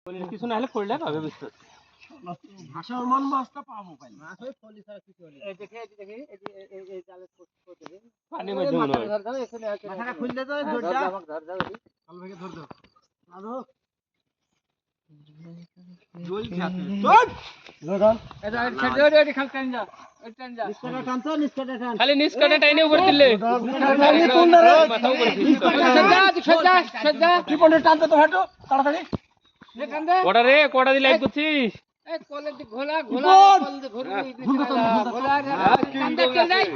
কিছু না হলে ফলটা পাবে বুঝতে ভাষার মন মাছটা পাবো পাই মাছ ওই ফলি ছাড়া কিছু হলে এই দেখে এই জালে করতে দিন পানির মধ্যে মনে হয় ধর দাও এখানে মাথাটা খুললে তো ধর দাও ধর দাও কাল ভাগে ধর দাও আরো জল খাতে চল লগান এটা ছেড়ে দে খাল টান যা টান যা নিস্কাটা টান তো নিস্কাটা টান খালি নিস্কাটা টাইনে উপরে দিলে মাথা উপরে সজ্জা সজ্জা কি পড়ে টানতে তো হাঁটো তাড়াতাড়ি নে টান দে কোড়া রে কোড়া দি লাইট করছিস এই কলে দি ঘোলা ঘোলা কল দি ঘোলা টান দে চল যাই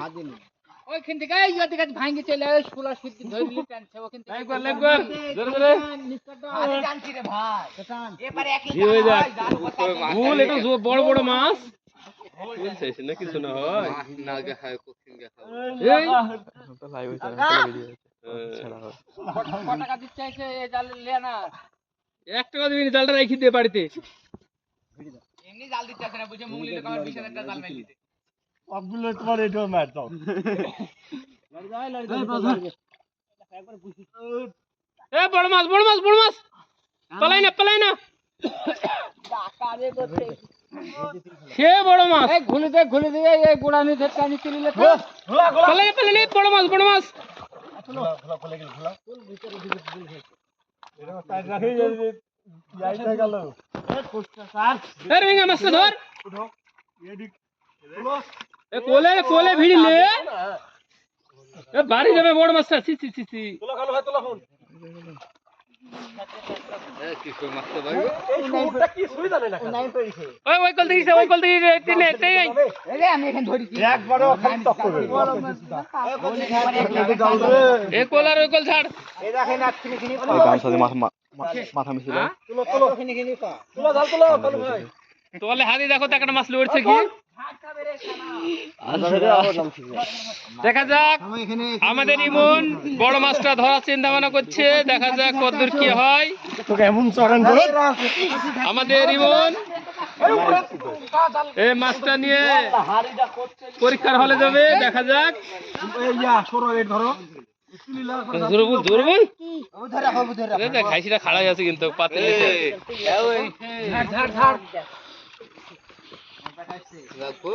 ওইখান থেকে এই দিকে ভাঙি চলে আয় ফুলা সিদ্ধি ধরলি টানছে ওখান থেকে একবার লাগবার জোরে জোরে নিস্কাটা আরে টানছি রে ভাই টান এবারে একই কি হয়ে যায় ভুল এটা বড় বড় মাছ বলছিস না কিছু না হয় না দেখায় কঠিন দেখা এই তো লাইভ হইছে ছাড়া হয় কত টাকা দিতে চাইছে এই জাল লে না 1 টাকা দিবি জালটা রাখি দে বাড়িতে এমনি জাল দিতে আসে না বুঝে মুংলি লোক আমার 20000 টাকা জাল মেরে দিতে আব্দুল্লাহ তোমার এটা মার দাও এ বড় মাছ পালাই না কারে করতে সে বড় মাছ এই ঘুলে দে এই গোড়া নিতে টানি তুলিলে তো পালাই বড় মাছ খোলা খোলা গেল খোলা এর সাইড রাখি যাইতে গেল এ কোস্টা স্যার এ রিঙ্গা মাছটা ধর উঠো এদিক এ কোলে ভিড়লে এ বাড়ি যাবে বড় মাছটা সি তোলা খালো ভাই তোলা ফোন এ কি কই মাছটা ভাই এই সুরটা কি সুই জানে না নাই পড়িছে ওই কল দিছে তিনে এই এই আমি এখানে ধরিছি একবারে খালি টক করবে এ কোল আর ওই কোল ছাড় এই দেখেন আটখিনি খিনি গামছা দিয়ে মাথা মিশিয়ে দাও। তোলো তোলো খিনি খিনি পা তোলা জাল তোলো কালু ভাই তোলে হাতি দেখো তো একটা মাছ লড়ছে কি দেখা যাক আমাদের ইমন বড় মাছটা ধরার চিন্তা ভাবনা করছে দেখা যাক কতদূর কি হয় তোকে এমন চড়ান ধরে আমাদের ইমন এই মাছটা নিয়ে পরীক্ষার হলে যাবে দেখা যাক এই ইয়া সরো এই ধরো দুর্বল ধরে হবে ধরে খাইছিটা খাড়াই আছে কিন্তু পাতে ঝাড় ঝাড় রাখো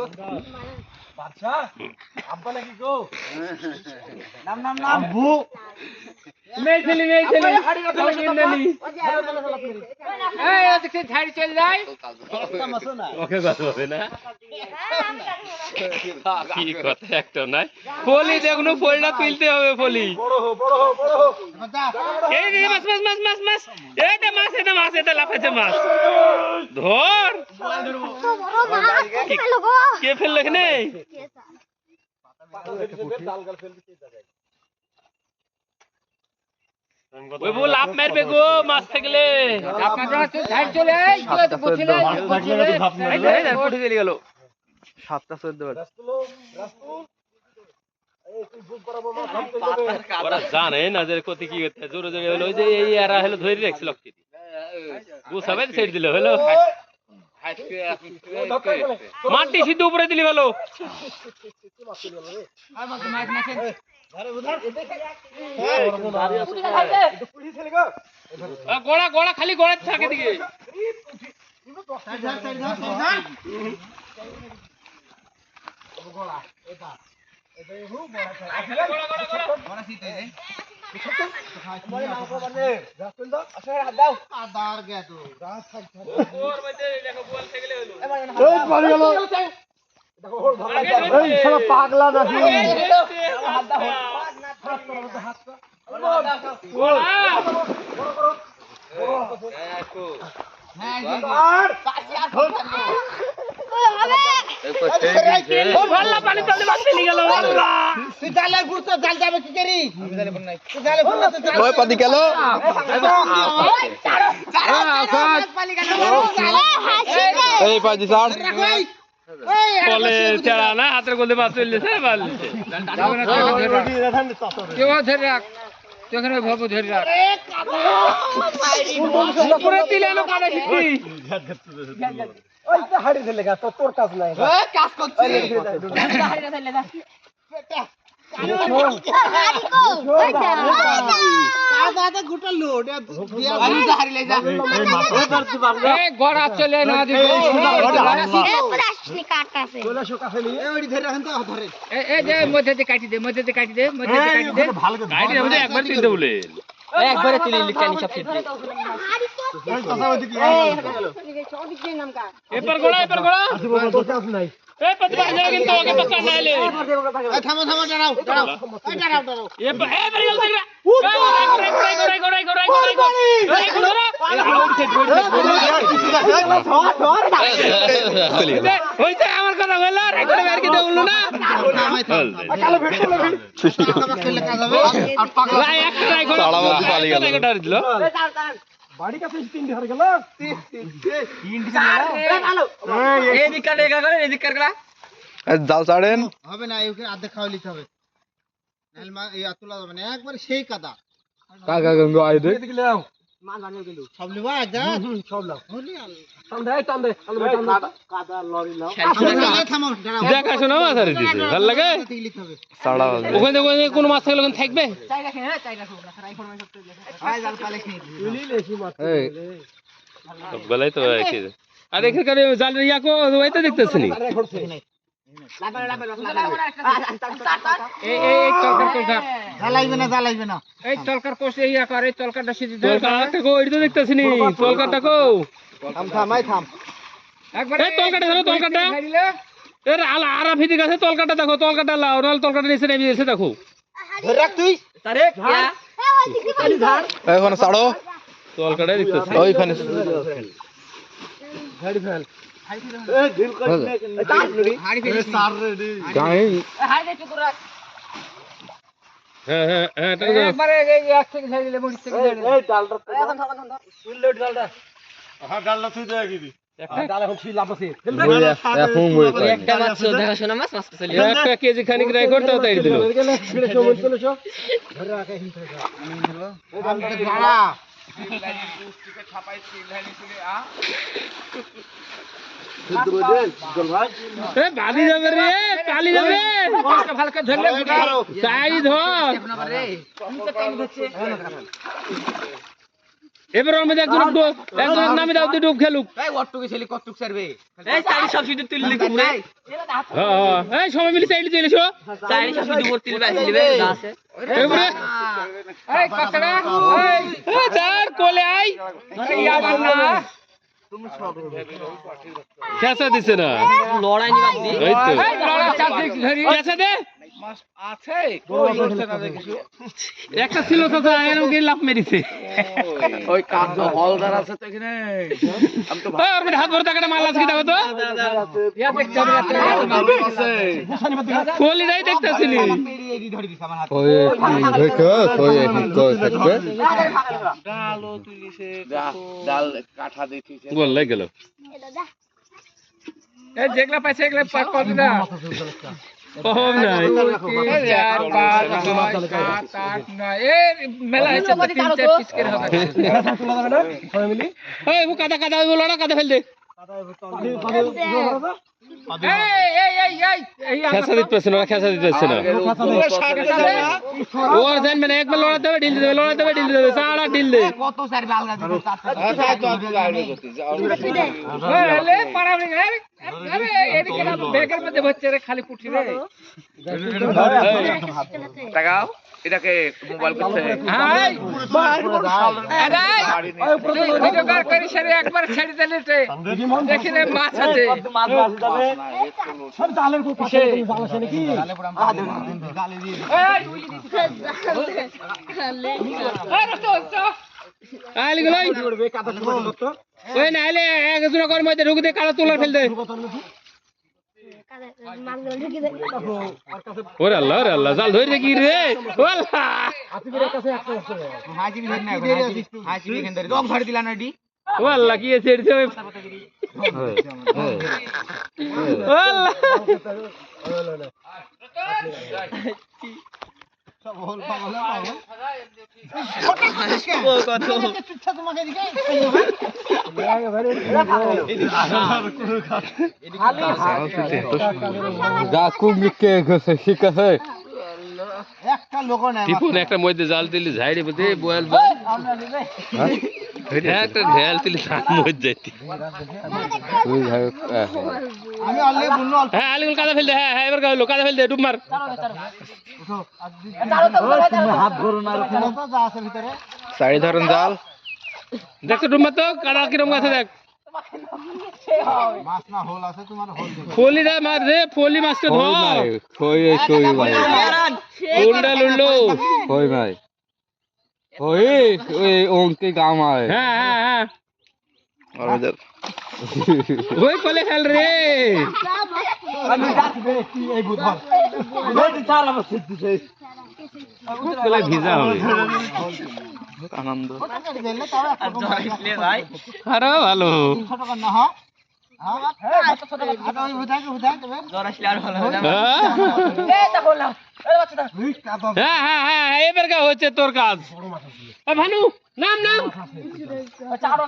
বাচ্চা আব্বা নাকি গো নাম নাম আব্বু মেয়ে ছেলে এই ওদিকে ঝাড়ি চল যায় ওকে কথা হবে না কি কথা একটা নাই ফলি দেখুন ফলটা তুলতে হবে ফলি বড় হো এই যে মাছ এটা লাফাচ্ছে মাছ ধর কে ফেললো এখানে ওই বল লাফ মারবে গো মাছ থাকলে ঝাড়ি চলে আয় বসিলে উঠে চলে গেল 7টা 14 বার ওরা জানে না যে কতি কি করতে জোরে জোরে হলো ওই যে এই এরা হলো ধরে রাখছিল বুঝাবে ছেড়ে দিল হলো মাটি সিদ্ধ উপরে দিলি ভালো গোড়া খালি গোড়া থাকে দিকে পাগলা নাকি পানি তলে মাছ ফেলে গেল তুই জালে ঘুরছ জাল যাবে কি করি তুই জালে ঘুরছ ওই পাতি গেল এই পাতি স্যার কলে চেড়া না হাতের গলে মাছ চলছে কেউ ধরে রাখ তুই এখানে ভাবো ধরে রাখ উপরে দিলে না কাটা শিখি ওই তো হাড়ি দিলে তোর কাজ নাই কাজ করছিস এই গড়া চলে না দিব এই যে মধ্যে দিয়ে কাটি দে মধ্যে দিয়ে কাটি দে মধ্যে দিয়ে কাটি দে গাড়ি আমাদের একবার চিনতে বলে একবারে তুলে লিখানি সব সিদ্ধি এরপর গোড়া এই পথ বাজে কিন্তু ওকে তো কানাইলে থামো দাঁড়াও এরপর এই বেরিয়ে গেল ওইটা আমার কথা বললো রেকর্ডে বের কি দেবো না বাড়ি কাছে তিনটে হার গেল জাল ছাড়েন হবে না ওকে আধা খাওয়া লিখতে হবে নাহলে মা এই তোলা যাবে না একবার সেই কাদা কাকা গঙ্গ আই দে সব লিবা একদম সব লাও থামো দাঁড়াও দেখাশোনা মাছ আর দিছে ভালো লাগে লিখতে হবে ছাড়া ওখানে কোনো মাছ থাকলে ওখানে থাকবে গলাই তো আর এখানে জাল ইয়া কো ওই তো দেখতেছ নি এই তলকার জ্বালাইবে না এই তলকার কোষে ইয়া করে তলকারটা সিদ্ধি ধরে তলকাটা কো ওই তো দেখতেছ নি তলকাটা কো থাম একবার এই তলকাটা ধরো তলকাটা এর আলা আরা ফিদি গাছে তলকাটা দেখো তলকাটা লাও নাল তলকাটা নিচে নেমে এসে দেখো ধরে রাখ তুই এখন ছাড়ো তলকাটাই দেখতেছ ওইখানে হ্যাঁ একবারে এই এক থেকে ছেড়ে দিলে মুড়ি থেকে ছেড়ে দিলে একটা কেজি খানিক রেকর্ড তাও তাই দিল এ বাদি যাবে রে পালি যাবে ভালো করে ধরলে তাই ধর এবার আমি একজন নামে দাও তুই ডুব খেলুক এই সময় মিলে চাইলে চলে এসো এবারে এই কাকড়া এই চার কোলে আই ইয়া বান্না কেসা দিছে না লড়াই নি বাদ দি এই তো এই লড়া চাঁদি ধরি কেসা দে একটা ছিল তো এর ওকে লাভ মেরেছে ওই কাজ হলদার আছে তো এখানে ওই ওর হাত ভরে টাকাটা মাল আছে কি দাও তো ইয়া দেখতে হবে কোলি নাই দেখতাছিলি ওই দেখো ওই এখন তো থাকবে ডাল কাঠা দেখিছে গোল লাগ গেল এই যেগুলা পাইছে এগুলা পাক কর না কম নাই 4 5 6 7 8 9 এই মেলা হচ্ছে 3-4 পিস করে হবে ওই ও কাদা কাদা বলো না কাদা ফেল দে এই খেসা দিতেছ না খেসা দিতেছ না ওর জান মানে একবার লড়াতে হবে ঢিল দেবে লড়াতে হবে ঢিল দেবে সারা ঢিল দে কত সার বালগা দিব আরে পারাবি আরে এদিকে না ব্যাগের মধ্যে বসছে রে খালি পুঠি রে টাকাও এটাকে মোবাইল করতে হাই আরে ভিডিও কল করি সারে একবার ছেড়ে দিলে দেখিলে মাছ আছে মাছ বাসি যাবে সব জালের কো পাশে জাল আছে নাকি জালে পড়াম জালে দিয়ে আরে তো আইলি গলাই কাদা টুকরো তো ওই না আইলে একজন কর মধ্যে ঢুকে দে কাদা তোলার ফেল দে ওরে আল্লাহ জাল ধরে দে কি রে ওয়াল্লাহ হাতিবের কাছে একটা আছে হাজিবি ধরে না হাজিবি এখান ধরে দম ধরে দিলা না ডি ওয়াল্লাহ কি ছেড়েছে ওই ওয়াল্লাহ সব হল পাগল পাগল গাকু মিকে গেছে শিকাছে টিপুন একটা মধ্যে জাল দিলি ঝাইড়ে বলতে বয়াল বল হ্যাঁ একটা ঢেল দিলি তার মধ্যে তুই ভাই হ্যাঁ আলিগুল কাদা ফেল দে হ্যাঁ হ্যাঁ এবার গাইলো কাদা ফেল দে ডুব মার সাইড ধরেন জাল দেখ তো ডুব মার তো কাদা কিরম আছে দেখ ফলিটা মার রে ফলি মাছটা কই ধর ভাই কই ভাই ফুলটা লুল্লো কই ভাই ওই ওই ওকে গাম আয় হ্যাঁ হ্যাঁ হ্যাঁ ওই কলে খেল রে কলে ভিজা হবে আনন্দ আরো ভালো হ্যাঁ হ্যাঁ হ্যাঁ এবার কা হচ্ছে তোর কাজ ভানু নাম নাম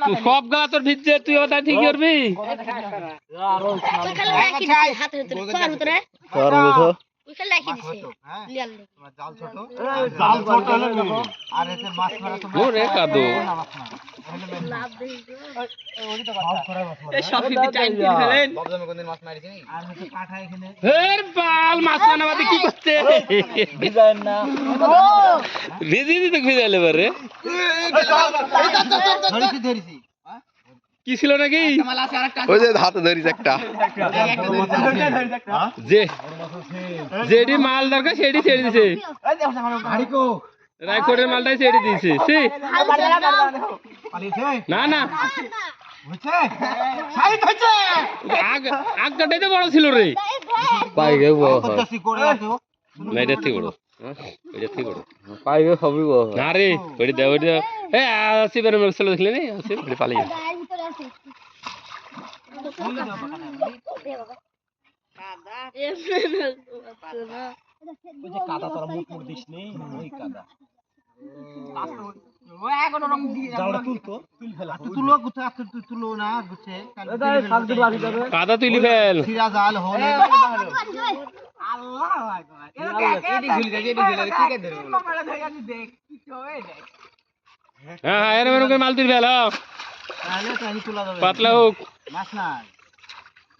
তুই সব গা তোর ভিজছে তুই ওটা ঠিক করবি ওরে কাদো পাল মাছ বানাবাতে কি করতে ভিজিয়ে দিতে ভিজাইলে পারে কি ছিল নাকি ওই যে হাতে ধরিস একটা যে যেটি মাল দরকার সেটি ছেড়ে দিছে রায়কোটের মালটাই ছেড়ে দিয়েছে না না আগ কাটাইতে বড় ছিল রে পাই গে না এটা ঠিক বড় এটা ঠিক বড় পাই গে সবই না রে ওইটা দেও ওইটা এ আসিবার মেরে দেখলে নি আসি ওইটা পালিয়ে কাদা তুলি ফেল হ্যাঁ হ্যাঁ এরকম এরকম মাল তুলি ফেল পাতলা হোক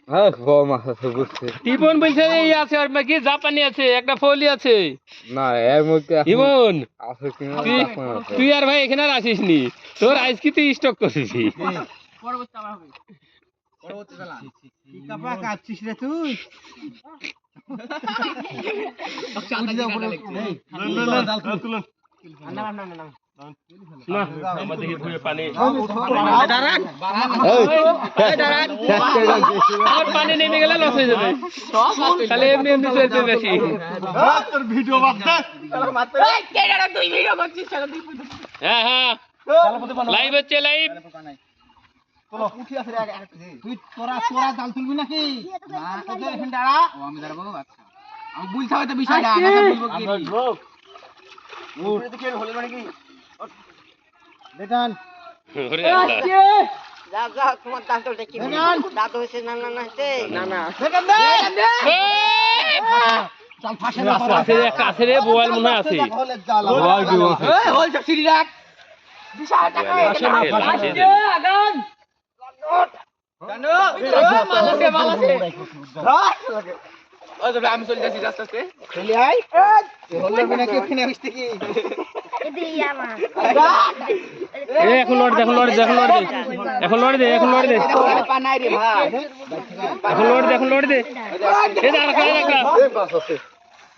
হ্যাঁ কম আছে বুঝছি টিপন বলছে এই আছে আর কি জাপানি আছে একটা ফলি আছে না এর মধ্যে ইমন আছে কি না তুই আর ভাই এখানে আর আসিস নি তোর আইস কি তুই স্টক করছিস পানি নেমে গেলে লস হয়ে যাবে তাহলে এমনি এমনি চলবে বেশি হ্যাঁ হ্যাঁ লাইভ হচ্ছে লাইভ কাছে রে বোয়াল মনে হয় আছে আমি চলে যাচ্ছি আস্তে আস্তে এখন লড় দে এখন লড় দে এখন লড় দে এখন লড় দে এখন লড় দে এখন লড় দে এখন লড় দে এই দাঁড়া রাখা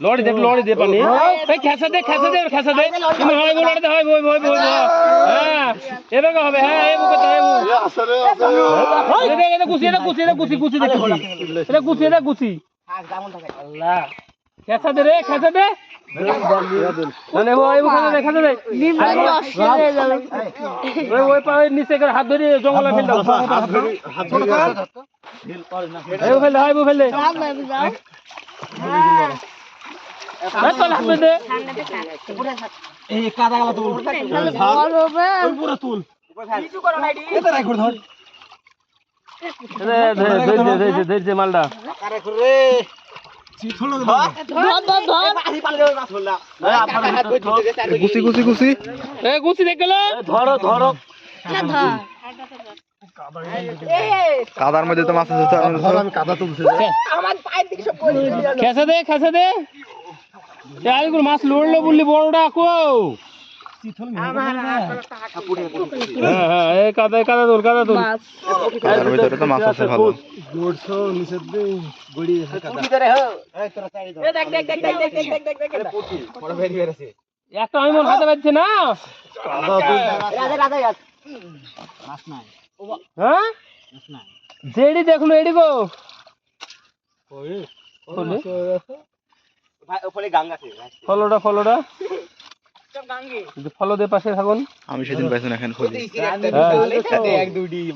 লড় দে পানি এই খেসা দে তুমি হয় বল লড় দে হয় বই বই বই হ্যাঁ এবে হবে হ্যাঁ এই মুকে তো এই এটা গুছি এটা গুছি এটা গুছি গুছি দেখি এটা গুছি এটা গুছি আল্লাহ খেসা দে রে খেসা দে মানে ওই মুখে দেখা দে ওই পা নিচে করে হাত ধরে জঙ্গলে ফেল দাও হাত ধরে এই ফেল দে হয় ফেল দে তোল হাত দে এই কাদা গালা তুল ওই পুরো তুল কিছু করো না এটা রাখ ধর ধর মালটা আরে রে গুছি গুছি গুছি এ গুছি দেখ গেল ধরো ধরো কাদার মধ্যে তো মাছ আছে তো আমি কাদা তুলছি খেসে দে এগুলো মাছ লড়লো বললি বড়টা কো হ্যাঁ এই কাদা তোল কাদার ভিতরে তো মাছ আছে ভালো একটা আমি মন হাতে পাচ্ছি না হ্যাঁ জেডি দেখুন এডি গো ফলোটা ফলো দে পাশে থাকুন আমি সেদিন পাইছি না এখানে খুঁজি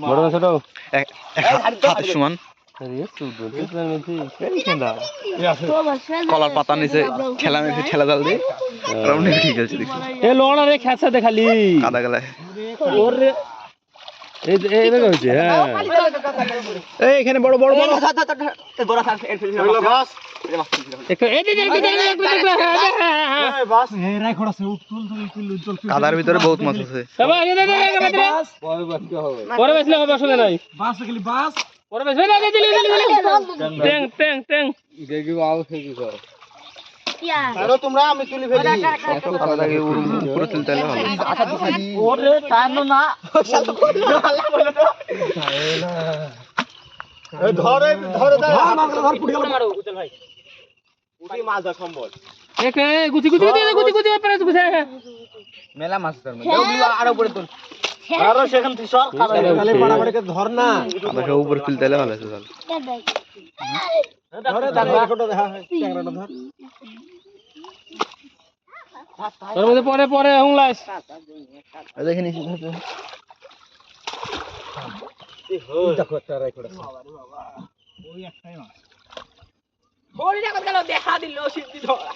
বড় ছোট হাতের সমান কলার পাতা নিচে ঠেলা জাল দিয়ে ঠিক আছে দেখছি এ লোড়া রে খেসা দে খালি কাদা গেলায় এই এখানে বড় বড় বড় কাদার ভিতরে বহুত মাছ আছে পরে বেসলে হবে অসুবিধা নাই পরে বেসবে না ট্যাং ট্যাং ট্যাং তোমরা আমি তুলি ফেলি কাদাটাকে উপরে তুলতে হলে ভালো ওরে টানো না ধরে ধরে ধর পুটি গেল মারো উচল ভাই পুটি মাছ ধর সম্বল একে গুছি পারে গুছি মেলা মাছ তার মধ্যে আর উপরে তুল আর সেখান থেকে সর খালি পাড়াপাড়িকে ধর না কাদাটা উপরে তুলতে হলে ভালো আছে ধরে দাঁড়া ট্যাংরাটা ধর তোর মধ্যে পরে হুংলাস দেখে নিছি দেখো একটা রাই করে ওই একটাই মাছ ওই দেখো গেল দেখা দিল সিদ্ধি ধরা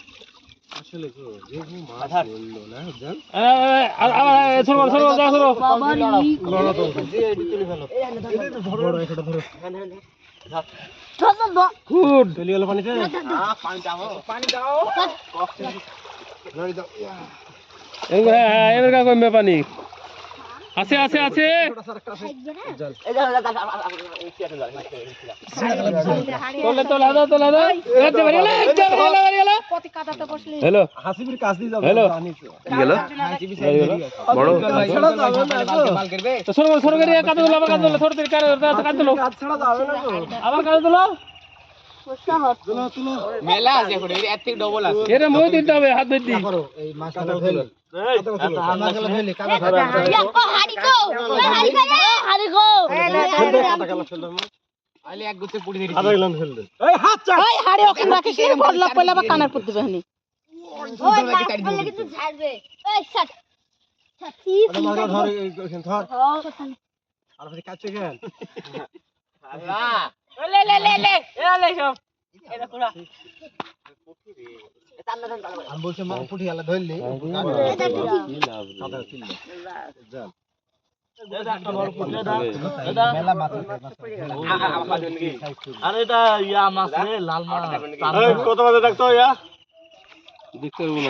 আসলে গো যে মাছ বললো না জান সরো লড়া তো যে এডি তুলি ফেলো এই ধরো বড় একটা ধরো গুড তুলি গেল পানিতে পানি দাও লড়ি দাও এবার কা কমবে পানি আছে তোলা হ্যালো হাসিবির কাজ দিয়ে যাও হ্যালো কি গেল বড় তো সরো করে কাজ তোলা আবার কাজ তোলা ছোট করে কাজ তোলো কাজ ছাড়া যাবে না গো আবার কাজ তোলো তুলো মেলা আছে এখন এর থেকে ডবল আছে এরে মই দিতে হবে হাত ধরে দি করো এই মাছটা ফেলে আমরা গেল ফেলে কাদা ধরে আলে এক গুতে পুড়ি দিই আধা গেলাম ফেল দে এই হাত চা ওই হাড়ে ওখানে রাখিস রে বড়লা পয়লা বা কানের পড়তে হনি ওই মাছ বলে কিন্তু ছাড়বে ওই শাট আরে মাছ ধর এইখান ধর আর ফের কাছে গেল আল্লাহ লে সব এটা পুরা আমি বলছি মা পুটি গেল ধরলি মেলা মাছ আরে এটা ইয়া মাছ রে লাল মাছ কত বাজে দেখতো ইয়া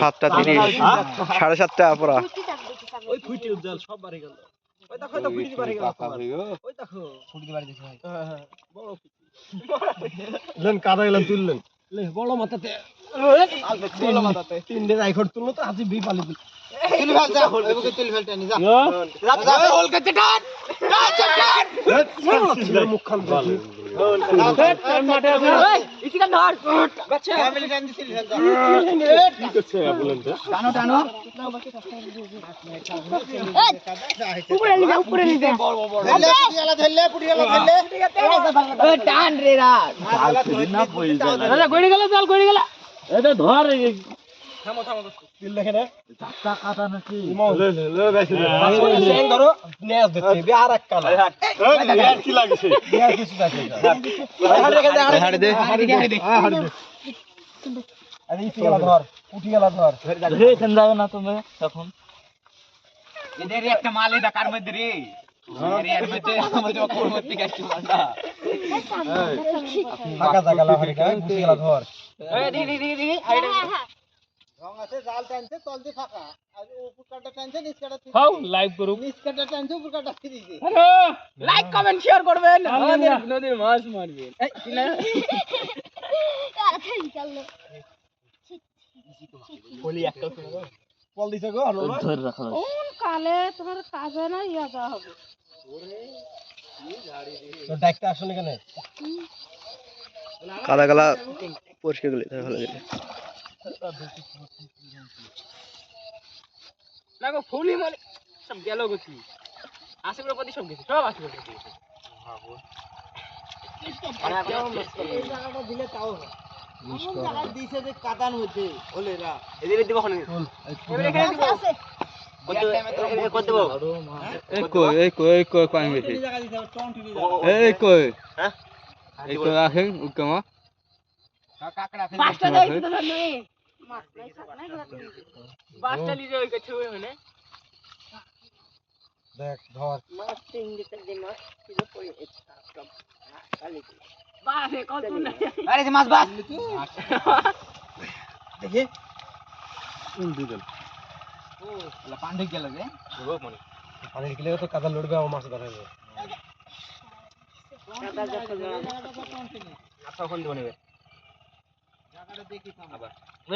7:30 7:30 পড়া ওই ফুটি উজ্জ্বল সব বাড়ি গেল ওই দেখো তো ফুটি বাড়ি গেল ওই দেখো ফুটি বাড়ি দিছে হ্যাঁ বড় লেন কাদা গেলাম তুললেন লে বড় মাথাতে বড় মাথাতে তিনটে রাইখট তুললো তো আজি বি পালি তুল ফেল যা হল এবারে তুল ফেলটা নি যা হল কে টান মুখ খান মাঠে আছে ইতিকা ধর বাচ্চা ফ্যামিলি টাইম দিছিল টানো টানো উপরে নিয়ে যা ধরলে পুটি গেল ধরলে টান রে রাত গড়ি গেল চাল গড়ি গেল এটা ধর থামো তিল দেখে না ধাক্কা কাটা নাকি লে গাইছে সেন ধরো নেস দিতে বি আর এক কালা এই কি লাগছে বিয়ার কিছু আছে হাড়ে দে হাড়ি দে আরে ইতি গেলা ধর পুটি গেলা ধর রে কেন যাবে না তুমি তখন এদের একটা মাল এটা কার মধ্যে রে ফাঁকা জায়গা লাফারি গায় বুঝে গেল ধর রং আছে জাল টানছে তল দিয়ে ফাঁকা আর উপর কাটা টানছে নিচ কাটা হাউ লাইভ করুক নিচ কাটা টানছে উপর কাটা দিয়েছে হ্যালো লাইক কমেন্ট শেয়ার করবেন আমাদের নদীর মাছ মারবেন তাড়াতাড়ি চলো বল দিছে গো হলো ধরে রাখা কোন কালে তোমার কাজে না ইয়া যাওয়া হবে তো ডাকতে আসুন এখানে কাদা কালা পরিষ্কার গেলে ভালো গেলে না গো ফুলি মানে সব গেল গতি আশীর্বাদ প্রতি সব গেছে সব আশীর্বাদ প্রতি গেছে এই জায়গাটা দিলে তাও এমন জায়গা দিয়েছে যে কাদান হইতে ওলেরা এদিকে দিব কোন এবারে এখানে দিব আছে কত দেব এই কই পানি বেশি এই জায়গা দিতে হবে টন ঠিকই এই কই আখেন উকামা কাকড়া পাঁচটা দেই তো নাই মাছ নাই শাক নাই বাসটা লিজে ওই কাছে ওখানে দেখ ধর মাছ তিন দিতে দে মাছ কিলো পড়ে বাসে কত না আরে যে মাছ বাস দেখি পান্ডে গেল যে পানি গেলে তো কাদা লড়বে আমার মাছ ধরাবে আচ্ছা ওখান দিব নেবে জায়গাটা দেখি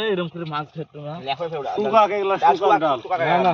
এইরকম করে মাছ ধরতো না লেখা ফেউড়া সুগা কে গ্লাস সুগা না